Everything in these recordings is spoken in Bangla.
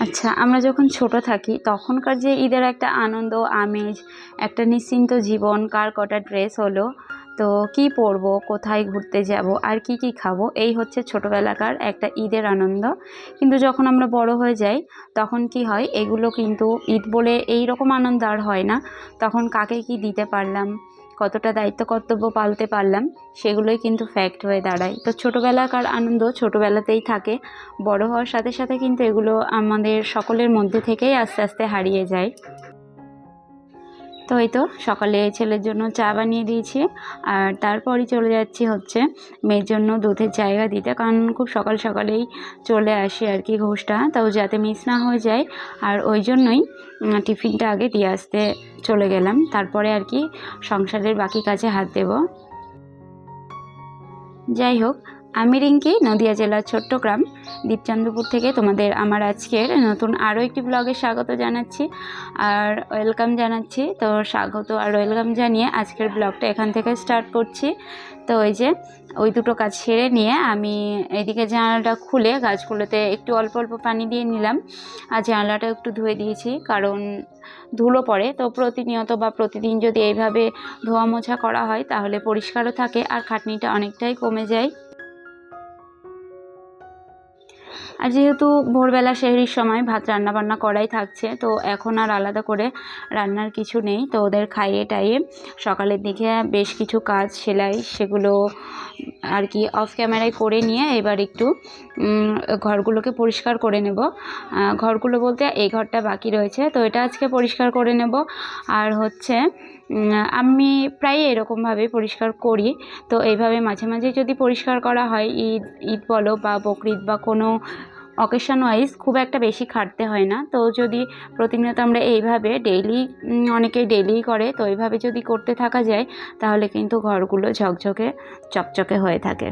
আচ্ছা, আমরা যখন ছোট থাকি তখনকার যে ঈদের একটা আনন্দ, আমেজ, একটা নিশ্চিন্ত জীবন, কার কটা ড্রেস হলো, তো কী পরবো, কোথায় ঘুরতে যাব, আর কি কি খাবো, এই হচ্ছে ছোটোবেলাকার একটা ঈদের আনন্দ। কিন্তু যখন আমরা বড় হয়ে যাই তখন কি হয়, এগুলো কিন্তু ঈদ বলে এই রকম আনন্দ আর হয় না। তখন কাকে কি দিতে পারলাম, কতটা দায়িত্ব কর্তব্য পালতে পারলাম, সেগুলোই কিন্তু ফ্যাক্ট হয়ে দাঁড়ায়। তো ছোটোবেলাকার আনন্দ ছোটোবেলাতেই থাকে, বড় হওয়ার সাথে সাথে কিন্তু এগুলো আমাদের সকলের মধ্যে থেকেই আস্তে আস্তে হারিয়ে যায়। তো এই তো সকালে ছেলের জন্য চা বানিয়ে দিয়েছি, আর তারপরই চলে যাচ্ছি হচ্ছে মেয়ের জন্য দুধের জায়গা দিতে, কারণ খুব সকাল সকালেই চলে আসি আর কি ঘোষটা, তাও যাতে মিস না হয়ে যায়। আর ওই জন্যই টিফিনটা আগে দিয়ে আসতে চলে গেলাম, তারপরে আর কি সংসারের বাকি কাজে হাত দেব। যাই হোক, আমি রিঙ্কি, নদিয়া জেলার ছোট্ট গ্রাম দীপচন্দ্রপুর থেকে তোমাদের আমার আজকের নতুন আরও একটি ব্লগে স্বাগত জানাচ্ছি আর ওয়েলকাম জানাচ্ছি। তো স্বাগত আর ওয়েলকাম জানিয়ে আজকের ব্লগটা এখান থেকে স্টার্ট করছি। তো ওই যে ওই দুটো কাজ সেরে নিয়ে আমি এইদিকে জানালাটা খুলে গাছগুলোতে একটু অল্প অল্প পানি দিয়ে নিলাম, আর জানালাটা একটু ধুয়ে দিয়েছি, কারণ ধুলো পড়ে। তো প্রতিনিয়ত বা প্রতিদিন যদি এইভাবে ধোয়া মোছা করা হয় তাহলে পরিষ্কারও থাকে আর খাটনিটা অনেকটাই কমে যায়। আর যেহেতু ভোরবেলা সেহরির সময় ভাত রান্নাবান্না করাই থাকছে, তো এখন আর আলাদা করে রান্নার কিছু নেই। তো ওদের খাইয়ে টাইয়ে সকালের দিকে বেশ কিছু কাজ সেলাই, সেগুলো আর কি অফ ক্যামেরায় করে নিয়ে এবার একটু ঘরগুলোকে পরিষ্কার করে নেব। ঘরগুলো বলতে এই ঘরটা বাকি রয়েছে, তো এটা আজকে পরিষ্কার করে নেব। আর হচ্ছে আমি প্রায় এরকমভাবে পরিষ্কার করি। তো এইভাবে মাঝে মাঝে যদি পরিষ্কার করা হয়, ঈদ বলো বা বকরিদ বা কোনো অকেশন ওয়াইজ, খুব একটা বেশি খাটতে হয় না। তো যদি প্রতিনিয়ত আমরা এইভাবে ডেইলি, অনেকেই ডেইলি করে, তো এইভাবে যদি করতে থাকা যায় তাহলে কিন্তু ঘরগুলো ঝকঝকে চকচকে হয়ে থাকে।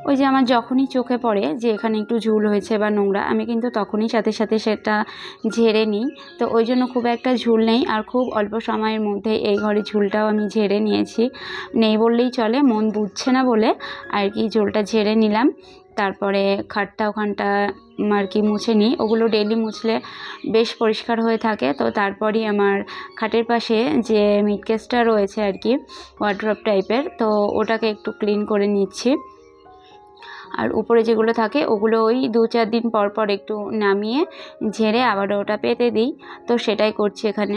ওই যে আমার যখনই চোখে পড়ে যে এখানে একটু ঝুল হয়েছে বা নোংরা, আমি কিন্তু তখনই সাথে সাথে সেটা ঝেড়ে নিই। তো ওই জন্য খুব একটা ঝুল নেই, আর খুব অল্প সময়ের মধ্যে এই ঘরে ঝুলটাও আমি ঝেড়ে নিয়েছি, নেই বললেই চলে, মন বুঝছে না বলে আর কি ঝুলটা ঝেড়ে নিলাম। তারপরে খাটটা ওখানটা আর কি মুছে নিই, ওগুলো ডেলি মুছলে বেশ পরিষ্কার হয়ে থাকে। তো তারপরই আমার খাটের পাশে যে মিটকেসটা রয়েছে আর কি ওয়ার্ড্রপ টাইপের, তো ওটাকে একটু ক্লিন করে নিচ্ছি। আর উপরে যেগুলো থাকে ওগুলো ওই 2-4 দিন পর পর একটু নামিয়ে ঝেড়ে আবার ওটা পেতে দিই। তো সেটাই করছি এখানে।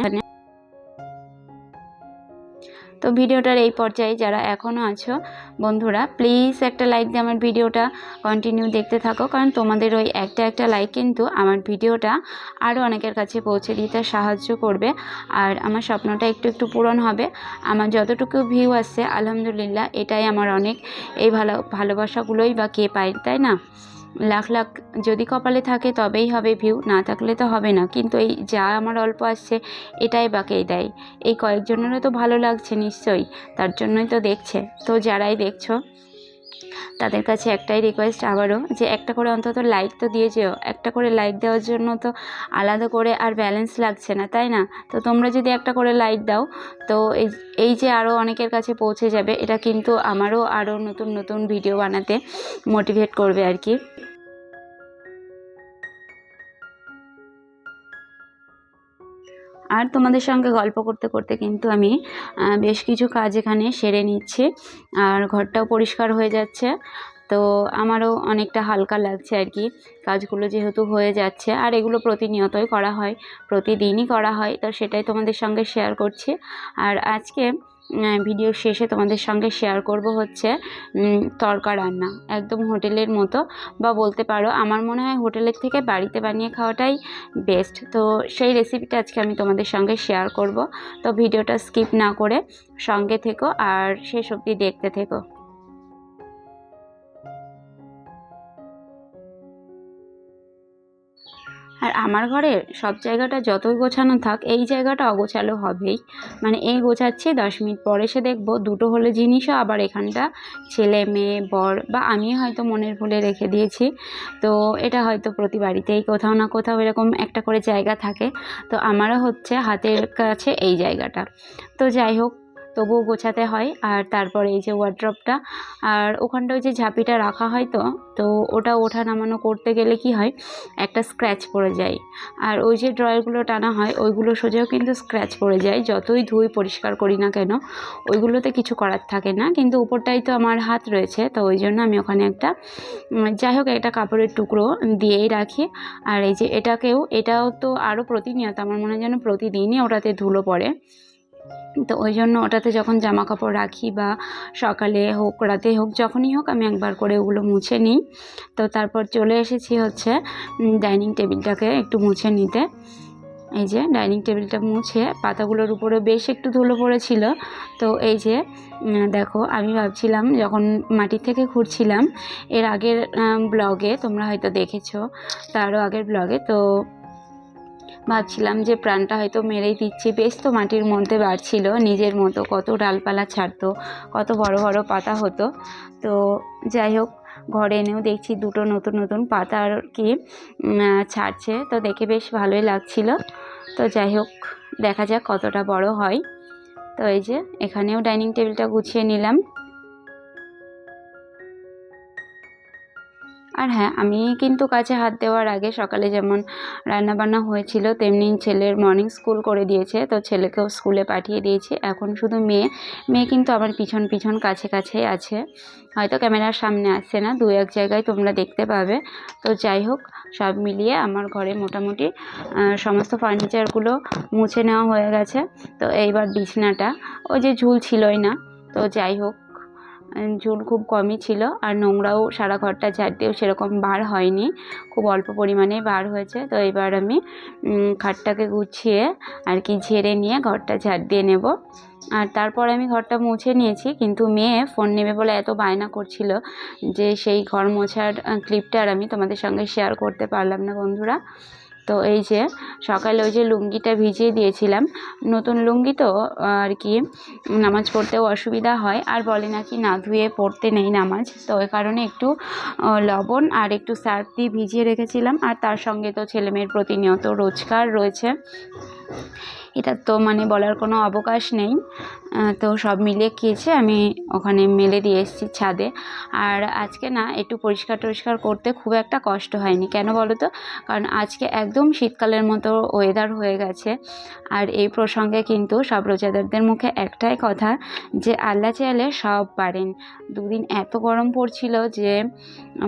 তো ভিডিওটার এই পর্যায়ে যারা এখনও আছো বন্ধুরা, প্লিজ একটা লাইক দিয়ে আমার ভিডিওটা কন্টিনিউ দেখতে থাকো, কারণ তোমাদের ওই একটা লাইক কিন্তু আমার ভিডিওটা আরও অনেকের কাছে পৌঁছে দিতে সাহায্য করবে, আর আমার স্বপ্নটা একটু একটু পূরণ হবে। আমার যতটুকু ভিউ আসছে আলহামদুলিল্লাহ, এটাই আমার অনেক। এই ভালোবাসাগুলোই বা কে পায়, তাই না? লাখ লাখ যদি কপালে থাকে তবেই হবে ভিউ, না থাকলে তো হবে না। কিন্তু এই যা আমার অল্প আসছে এটাই বাকেই দেয়। এই কয়েকজনেরও তো ভালো লাগছে নিশ্চয়ই, তার জন্যই তো দেখছে। তো যারাই দেখছো তাদের কাছে একটাই রিকোয়েস্ট আবারও, যে একটা করে অন্তত লাইক তো দিয়ে যেও। একটা করে লাইক দেওয়ার জন্য তো আলাদা করে আর ব্যালেন্স লাগছে না, তাই না? তো তোমরা যদি একটা করে লাইক দাও, তো এই যে আরও অনেকের কাছে পৌঁছে যাবে, এটা কিন্তু আমারও আরও নতুন নতুন ভিডিও বানাতে মোটিভেট করবে আর কি। আর তোমাদের সঙ্গে গল্প করতে করতে কিন্তু আমি বেশ কিছু কাজ এখানে সেরে নিচ্ছি, আর ঘরটাও পরিষ্কার হয়ে যাচ্ছে। তো আমারও অনেকটা হালকা লাগছে আর কি, কাজগুলো যেহেতু হয়ে যাচ্ছে। আর এগুলো প্রতিনিয়তই করা হয়, প্রতিদিনই করা হয়, তো সেটাই তোমাদের সঙ্গে শেয়ার করছি। আর আজকে ভিডিও শেষে তোমাদের সঙ্গে শেয়ার করব হচ্ছে তড়কা রান্না, একদম হোটেলের মতো, বা বলতে পারো আমার মনে হয় হোটেলের থেকে বাড়িতে বানিয়ে খাওয়াটাই বেস্ট। তো সেই রেসিপিটা আজকে আমি তোমাদের সঙ্গে শেয়ার করব। তো ভিডিওটা স্কিপ না করে সঙ্গে থেকো আর শেষ অবধি দেখতে থেকো। আর আমার ঘরের সব জায়গাটা যতই গোছানো থাক, এই জায়গাটা অগোছালো হবেই। মানে এই গোছাচ্ছি, 10 মিনিট পর এসে দেখবো দুটো হলে জিনিসও আবার এখানটা ছেলে মেয়ে বর বা আমি হয়তো মনের ভুলে রেখে দিয়েছি। তো এটা হয়তো প্রতি বাড়িতেই কোথাও না কোথাও এরকম একটা করে জায়গা থাকে। তো আমারও হচ্ছে হাতের কাছে এই জায়গাটা। তো যাই হোক, তবুও গোছাতে হয়। আর তারপরে এই যে ওয়ার্ড্রপটা, আর ওখানটা ওই যে ঝাঁপিটা রাখা হয়, তো ওটা ওঠা নামানো করতে গেলে কি হয়, একটা স্ক্র্যাচ পড়ে যায়। আর ওই যে ড্রয়ারগুলো টানা হয় ওইগুলো সোজাও কিন্তু স্ক্র্যাচ পড়ে যায়, যতই ধুই পরিষ্কার করি না কেন ওইগুলোতে কিছু করার থাকে না। কিন্তু উপরটাই তো আমার হাত রয়েছে, তো ওই জন্য আমি ওখানে একটা যাই হোক একটা কাপড়ের টুকরো দিয়েই রাখি। আর এই যে এটাও তো আরও প্রতিনিয়ত আমার মনে হয় যেন প্রতিদিনই ওটাতে ধুলো পড়ে। তো ওই জন্য ওটাতে যখন জামা কাপড় রাখি বা সকালে হোক রাতে হোক যখনই হোক আমি একবার করে ওগুলো মুছে নিই। তো তারপর চলে এসেছি হচ্ছে ডাইনিং টেবিলটাকে একটু মুছে নিতে। এই যে ডাইনিং টেবিলটা মুছে পাতাগুলোর উপরে বেশ একটু ধুলো পড়েছিল। তো এই যে দেখো, আমি ভাবছিলাম যখন মাটি থেকে ঘুরছিলাম এর আগের ব্লগে, তোমরা হয়তো দেখেছো তারও আগের ব্লগে, তো ভাবছিলাম যে প্রাণটা হয়তো মেরেই দিচ্ছি, বেশ তো মাটির মধ্যে বাড়ছিল নিজের মতো, কত ডালপালা ছাড়তো, কত বড় বড় পাতা হতো। তো যাই হোক, ঘরে এনেও দেখছি দুটো নতুন নতুন পাতা আর কি ছাড়ছে, তো দেখে বেশ ভালোই লাগছিল। তো যাই হোক, দেখা যাক কতটা বড় হয়। তো এই যে এখানেও ডাইনিং টেবিলটা গুছিয়ে নিলাম। আর হ্যাঁ, আমি কিন্তু কাজে হাত দেওয়ার আগে সকালে যেমন রান্নাবান্না হয়েছিল তেমনি ছেলের মর্নিং স্কুল করে দিয়েছে, তো ছেলেকেও স্কুলে পাঠিয়ে দিয়েছি। এখন শুধু মেয়ে কিন্তু আমার পিছন পিছন কাছেই আছে, হয়তো ক্যামেরার সামনে আসছে না, দু এক জায়গায় তোমরা দেখতে পাবে। তো যাই হোক, সব মিলিয়ে আমার ঘরে মোটামুটি সমস্ত ফার্নিচারগুলো মুছে নেওয়া হয়ে গেছে। তো এইবার বিছনাটা ওই যে ঝুল ছিলই না, তো যাই হোক ঝুল খুব কমই ছিল, আর নোংরাও সারা ঘরটা ঝাড় দিয়েও সেরকম বার হয়নি, খুব অল্প পরিমাণেই বার হয়েছে। তো এবার আমি খাটটাকে গুছিয়ে আর কি ঝেড়ে নিয়ে ঘরটা ঝাড় দিয়ে নেব। আর তারপর আমি ঘরটা মুছে নিয়েছি, কিন্তু মেয়ে ফোন নেবে বলে এত বায়না করছিল যে সেই ঘর মোছার ক্লিপটা আর আমি তোমাদের সঙ্গে শেয়ার করতে পারলাম না বন্ধুরা। তো এই যে সকালে ওই যে লুঙ্গিটা ভিজিয়ে দিয়েছিলাম, নতুন লুঙ্গি তো আর কি নামাজ পড়তেও অসুবিধা হয়, আর বলে নাকি না ধুয়ে পড়তে নেই নামাজ, তো ওই কারণে একটু লবণ আর একটু সার্ফ দিয়ে ভিজিয়ে রেখেছিলাম। আর তার সঙ্গে তো ছেলেমেয়ের প্রতিনিয়ত রোজকার রয়েছে, এটা তো মানে বলার কোনো অবকাশ নেই। তো সব মিলিয়ে কেচে আমি ওখানে মেলে দিয়ে এসেছি ছাদে। আর আজকে না একটু পরিষ্কার করতে খুব একটা কষ্ট হয়নি, কেন বলো তো, কারণ আজকে একদম শীতকালের মতো ওয়েদার হয়ে গেছে। আর এই প্রসঙ্গে কিন্তু সব রোজাদারদের মুখে একটাই কথা, যে আল্লাহ চাইলে সব পারেন। দুদিন এত গরম পড়ছিল যে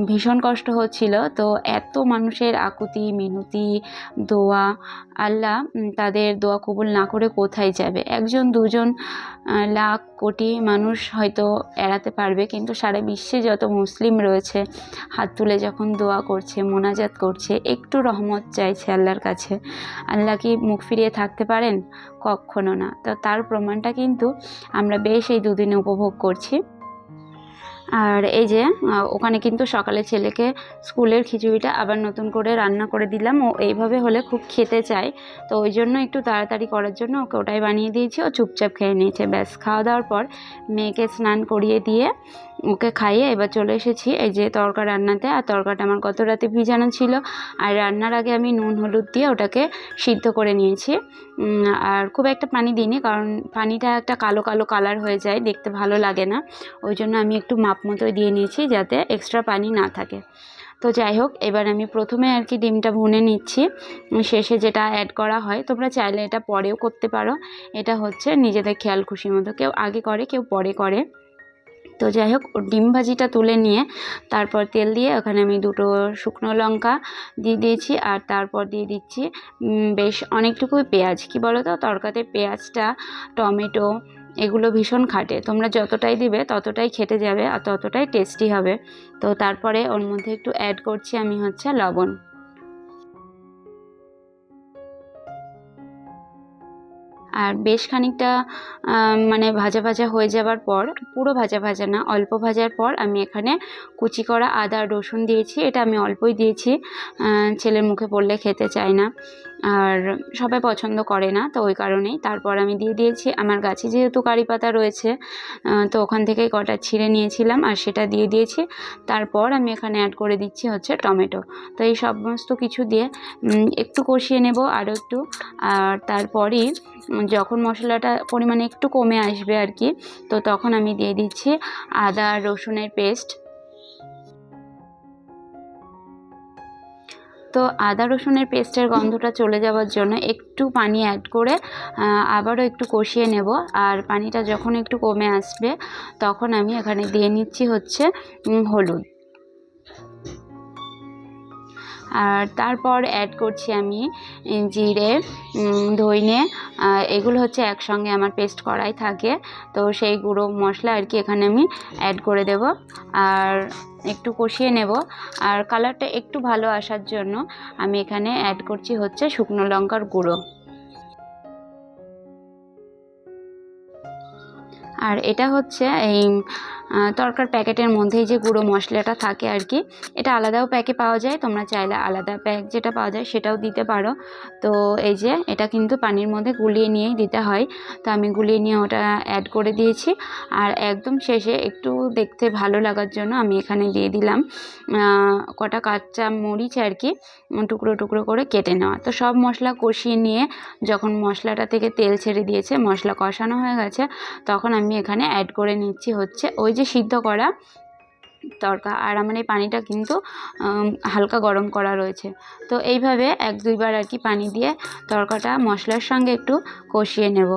ভীষণ কষ্ট হচ্ছিল, তো এত মানুষের আকুতি মিনতি দোয়া, আল্লাহ তাদের দোয়া কবুল না করে কোথায় যাবে। একজন দুজন লাখ কোটি মানুষ হয়তো এড়াতে পারবে, কিন্তু সারা বিশ্বে যত মুসলিম রয়েছে হাত তুলে যখন দোয়া করছে, মোনাজাত করছে, একটু রহমত চাইছে আল্লাহর কাছে, আল্লাহ কি মুখ ফিরিয়ে থাকতে পারেন? কখনো না। তো তার প্রমাণটা কিন্তু আমরা বেশ এই দুদিনে উপভোগ করছি। আর এই যে ওখানে কিন্তু সকালে ছেলেকে স্কুলের খিচুড়িটা আবার নতুন করে রান্না করে দিলাম, ও এইভাবে হলে খুব খেতে চায়, তো ওই জন্য একটু তাড়াতাড়ি করার জন্য ওকে ওটাই বানিয়ে দিয়েছি। ও চুপচাপ খেয়ে নিয়েছে। ব্যাস, খাওয়া দাওয়ার পর মেয়েকে স্নান করিয়ে দিয়ে ওকে খাইয়ে এবার চলে এসেছি এই যে তড়কা রান্নাতে। আর তড়কাটা আমার গত রাতে ভিজানো ছিল, আর রান্নার আগে আমি নুন হলুদ দিয়ে ওটাকে সিদ্ধ করে নিয়েছি। আর খুব একটা পানি দিইনি, কারণ পানিটা একটা কালো কালো কালার হয়ে যায়, দেখতে ভালো লাগে না, ওই জন্য আমি একটু মাপ মতো দিয়ে নিয়েছি যাতে এক্সট্রা পানি না থাকে। তো যাই হোক, এবার আমি প্রথমে আর কি ডিমটা ভুনে নিচ্ছি, শেষে যেটা অ্যাড করা হয়, তোমরা চাইলে এটা পরেও করতে পারো, এটা হচ্ছে নিজেদের খেয়াল খুশি মতো, কেউ আগে করে কেউ পরে করে। তো যাই হোক, ডিম ভাজিটা তুলে নিয়ে তারপর তেল দিয়ে ওখানে আমি দুটো শুকনো লঙ্কা দিয়ে দিয়েছি, আর তারপর দিয়ে দিচ্ছি বেশ অনেকটুকুই পেঁয়াজ। কি বলো তো, তরকাতে পেঁয়াজটা টমেটো এগুলো ভীষণ খাটে, তোমরা যতটাই দিবে ততটাই খেতে যাবে আর ততটাই টেস্টি হবে। তো তারপরে ওর মধ্যে একটু অ্যাড করছি আমি হচ্ছে লবণ। আর বেশ খানিকটা মানে ভাজা ভাজা হয়ে যাবার পর, পুরো ভাজা ভাজা না, অল্প ভাজার পর আমি এখানে কুচি করা আদা রসুন দিয়েছি, এটা আমি অল্পই দিয়েছি, ছেলের মুখে পড়লে খেতে চায় না। আর সবাই পছন্দ করে না, তো ওই কারণেই। তারপর আমি দিয়ে দিয়েছি, আমার গাছে যেহেতু কারি পাতা রয়েছে তো ওখান থেকেই কটা ছিঁড়ে নিয়েছিলাম আর সেটা দিয়ে দিয়েছি। তারপর আমি এখানে অ্যাড করে দিচ্ছি হচ্ছে টমেটো। তো এই সমস্ত কিছু দিয়ে একটু কষিয়ে নেব আরও একটু। আর তারপরই যখন মশলাটা পরিমাণে একটু কমে আসবে আর কি, তো তখন আমি দিয়ে দিচ্ছি আদা রসুনের পেস্ট। তো আদা রসুনের পেস্টের গন্ধটা চলে যাওয়ার জন্য একটু পানি অ্যাড করে আবারও একটু কষিয়ে নেব। আর পানিটা যখন একটু কমে আসবে তখন আমি এখানে দিয়ে নিচ্ছি হচ্ছে হলুদ। আর তারপর অ্যাড করছি আমি জিরে, ধইনে, এগুলো হচ্ছে একসঙ্গে আমার পেস্ট করাই থাকে, তো সেই গুঁড়ো মশলা আর কি এখানে আমি অ্যাড করে দেব। আর একটু কষিয়ে নেব। আর কালারটা একটু ভালো আসার জন্য আমি এখানে অ্যাড করছি হচ্ছে শুকনো লঙ্কার গুঁড়ো। আর এটা হচ্ছে এই তরকার প্যাকেটের মধ্যেই যে গুঁড়ো মশলাটা থাকে আর কি, এটা আলাদাও প্যাকে পাওয়া যায়, তোমরা চাইলে আলাদা প্যাক যেটা পাওয়া যায় সেটাও দিতে পারো। তো এই যে এটা কিন্তু পানির মধ্যে গুলিয়ে নিয়েই দিতে হয়, তো আমি গুলিয়ে নিয়ে ওটা অ্যাড করে দিয়েছি। আর একদম শেষে একটু দেখতে ভালো লাগার জন্য আমি এখানে দিয়ে দিলাম কটা কাঁচা মরিচ আর কি, টুকরো টুকরো করে কেটে নেওয়া। তো সব মশলা কষিয়ে নিয়ে যখন মশলাটা থেকে তেল ছেড়ে দিয়েছে, মশলা কষানো হয়ে গেছে, তখন আমি এখানে অ্যাড করে নিচ্ছি হচ্ছে ওই যে সিদ্ধ করা তরকা। আর আমার এই পানিটা কিন্তু হালকা গরম করা রয়েছে। তো এইভাবে 1-2 বার আর কি পানি দিয়ে তরকাটা মশলার সঙ্গে একটু কষিয়ে নেব।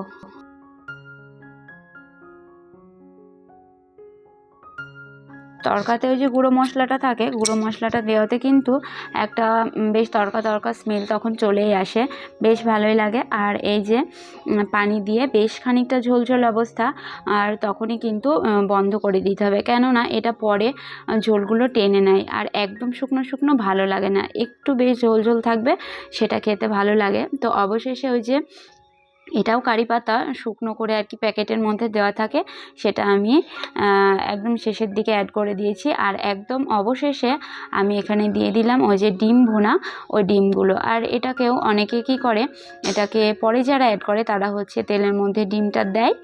তরকাতে ওই যে গুঁড়ো মশলাটা থাকে, গুঁড়ো মশলাটা দেওয়াতে কিন্তু একটা বেশ তরকা তরকা স্মেল তখন চলেই আসে, বেশ ভালোই লাগে। আর এই যে পানি দিয়ে বেশ খানিকটা ঝোলঝোল অবস্থা, আর তখনই কিন্তু বন্ধ করে দিতে হবে, কেননা এটা পরে ঝোলগুলো টেনে নেয় আর একদম শুকনো শুকনো ভালো লাগে না, একটু বেশ ঝোলঝোল থাকবে, সেটা খেতে ভালো লাগে। তো অবশেষে ওই যে এটাও কারি পাতা শুকনো করে আর কি প্যাকেটের মধ্যে দেওয়া থাকে, সেটা আমি একদম শেষের দিকে অ্যাড করে দিয়েছি। আর একদম অবশেষে আমি এখানে দিয়ে দিলাম ওই যে ডিম ভুনা, ওই ডিমগুলো। আর এটাকেও অনেকে কী করে, এটাকে পরে যারা অ্যাড করে তারা হচ্ছে তেলের মধ্যে ডিমটা দেয়,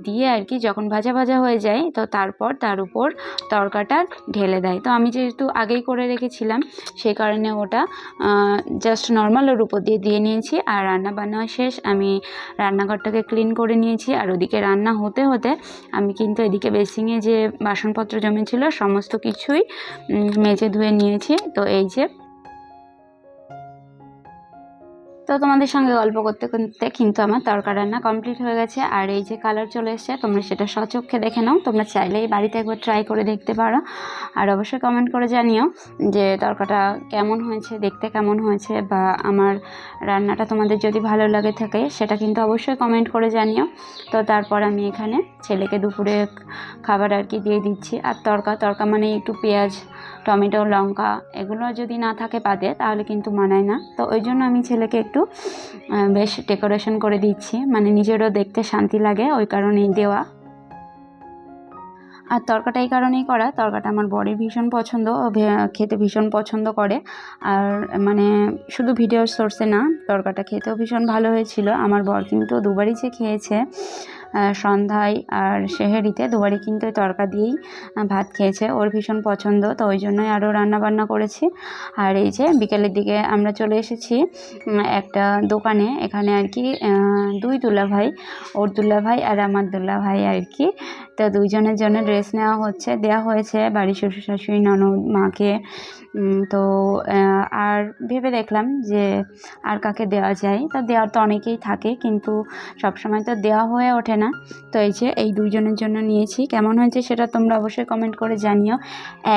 দিয়ে আর কি যখন ভাজা ভাজা হয়ে যায় তো তারপর তার উপর তরকাটা ঢেলে দেয়। তো আমি যেহেতু আগেই করে রেখেছিলাম সেই কারণে ওটা জাস্ট নর্মাল ওর উপর দিয়ে দিয়ে নিয়েছি। আর রান্না বান্না শেষ, আমি রান্নাঘরটাকে ক্লিন করে নিয়েছি। আর ওদিকে রান্না হতে হতে আমি কিন্তু এদিকে বেসিংয়ে যে বাসনপত্র জমেছিল সমস্ত কিছুই মেজে ধুয়ে নিয়েছি। তো এই যে, তো তোমাদের সঙ্গে গল্প করতে করতে কিন্তু আমার তরকা রান্না কমপ্লিট হয়ে গেছে। আর এই যে কালার চলে এসছে, তোমরা সেটা স্বচক্ষে দেখে নাও, তোমরা চাইলেই বাড়িতে একবার ট্রাই করে দেখতে পারো। আর অবশ্যই কমেন্ট করে জানিও যে তরকাটা কেমন হয়েছে, দেখতে কেমন হয়েছে, বা আমার রান্নাটা তোমাদের যদি ভালো লাগে থাকে সেটা কিন্তু অবশ্যই কমেন্ট করে জানিও। তো তারপর আমি এখানে ছেলেকে দুপুরে খাবার আর কি দিয়ে দিচ্ছি। আর তরকা মানে একটু পেঁয়াজ, টমেটো, লঙ্কা এগুলো যদি না থাকে পাতে তাহলে কিন্তু মানায় না। তো ওই জন্য আমি ছেলেকে একটু বেশ ডেকোরেশন করে দিচ্ছি, মানে নিজেরও দেখতে শান্তি লাগে, ওই কারণেই দেওয়া। আর তরকাটা এই কারণেই করা, তরকাটা আমার বরের ভীষণ পছন্দ, খেতে ভীষণ পছন্দ করে। আর মানে শুধু ভিডিওর সোর্সে না, তরকাটা খেতেও ভীষণ ভালো হয়েছিল। আমার বর কিন্তু দুবারই যে খেয়েছে, সন্ধ্যায় আর সেহেরিতে দুবারই কিন্তু ওই তরকা দিয়েই ভাত খেয়েছে, ওর ভীষণ পছন্দ, তো ওই জন্যই আরও রান্নাবান্না করেছি। আর এই যে বিকেলের দিকে আমরা চলে এসেছি একটা দোকানে, এখানে আর কি দুই দুলাভাই, ওর দুলাভাই আর আমার দুলাভাই আর কি, তো দুইজনের জন্য ড্রেস দেওয়া হয়েছে বাড়ির শ্বশুর শাশুড়ি, ননদ, মাকে। তো আর ভেবে দেখলাম যে আর কাকে দেওয়া যায়, তা দেওয়ার তো অনেকেই থাকে কিন্তু সবসময় তো দেওয়া হয়ে ওঠে না। তো এই যে এই দুইজনের জন্য নিয়েছি, কেমন হয়েছে সেটা তোমরা অবশ্যই কমেন্ট করে জানিও।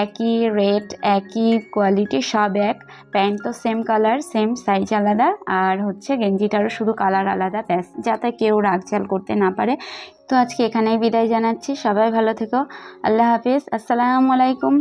একই রেট, একই কোয়ালিটি, সব এক, প্যান্ট তো সেম কালার, সেম সাইজ আলাদা, আর হচ্ছে গেঞ্জিটারও শুধু কালার আলাদা, ব্যাস, যাতে কেউ রাগঝাল করতে না পারে। তো আজকে এখানেই বিদায় জানাচ্ছি, সবাই ভালো থেকো, আল্লাহ হাফিজ, আসসালামু আলাইকুম।